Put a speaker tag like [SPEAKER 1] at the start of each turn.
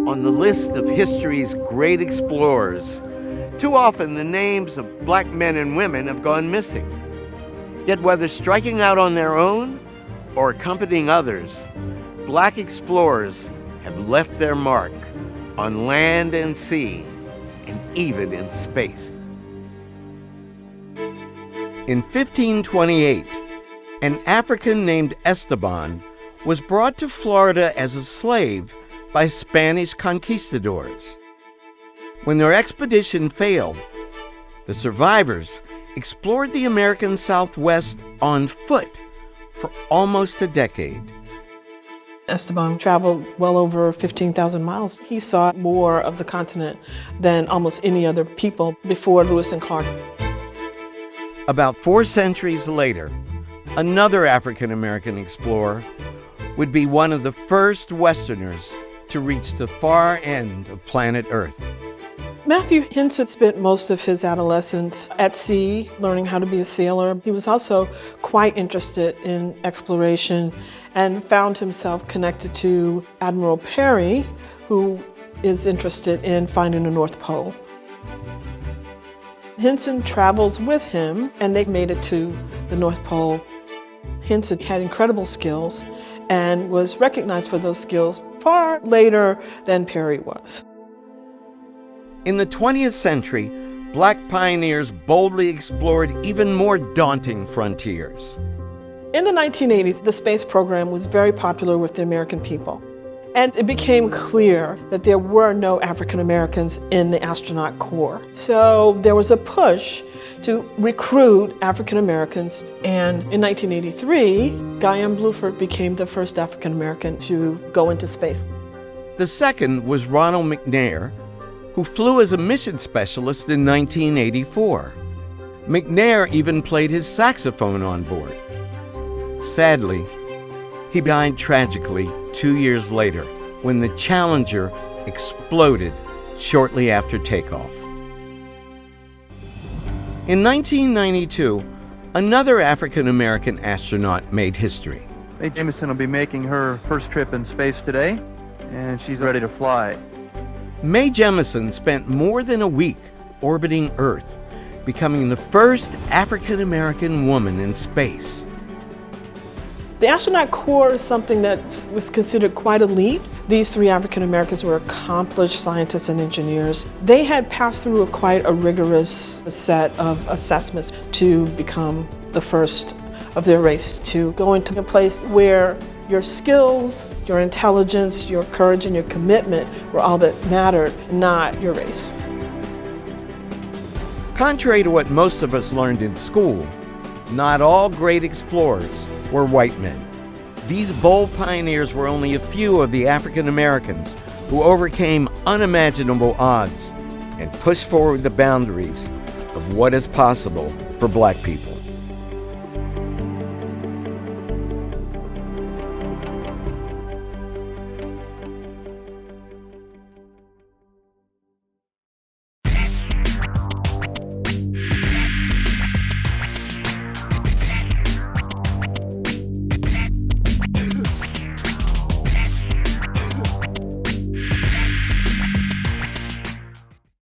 [SPEAKER 1] On the list of history's great explorers, too often the names of black men and women have gone missing. Yet whether striking out on their own or accompanying others, black explorers have left their mark on land and sea, and even in space. In 1528, an African named Esteban was brought to Florida as a slave by Spanish conquistadors. When their expedition failed, the survivors explored the American Southwest on foot for almost a decade.
[SPEAKER 2] Esteban traveled well over 15,000 miles. He saw more of the continent than almost any other people before Lewis and Clark.
[SPEAKER 1] About 4 centuries later, another African-American explorer would be one of the first Westerners to reach the far end of planet Earth.
[SPEAKER 2] Matthew Henson spent most of his adolescence at sea, learning how to be a sailor. He was also quite interested in exploration and found himself connected to Admiral Perry, who is interested in finding the North Pole. Henson travels with him, and they made it to the North Pole. Henson had incredible skills and was recognized for those skills far later than Perry was.
[SPEAKER 1] In the 20th century, black pioneers boldly explored even more daunting frontiers.
[SPEAKER 2] In the 1980s, the space program was very popular with the American people. And it became clear that there were no African Americans in the astronaut corps. So there was a push to recruit African Americans. And in 1983, Guion Bluford became the first African American to go into space.
[SPEAKER 1] The second was Ronald McNair, who flew as a mission specialist in 1984. McNair even played his saxophone on board. Sadly, he died tragically 2 years later when the Challenger exploded shortly after takeoff. In 1992, another African-American astronaut made history.
[SPEAKER 3] Mae Jemison will be making her first trip in space today, and she's ready to fly.
[SPEAKER 1] Mae Jemison spent more than a week orbiting Earth, becoming the first African-American woman in space.
[SPEAKER 2] The astronaut corps is something that was considered quite elite. These 3 African Americans were accomplished scientists and engineers. They had passed through quite a rigorous set of assessments to become the first of their race to go into a place where your skills, your intelligence, your courage, and your commitment were all that mattered, not your race.
[SPEAKER 1] Contrary to what most of us learned in school, not all great explorers were white men. These bold pioneers were only a few of the African Americans who overcame unimaginable odds and pushed forward the boundaries of what is possible for black people.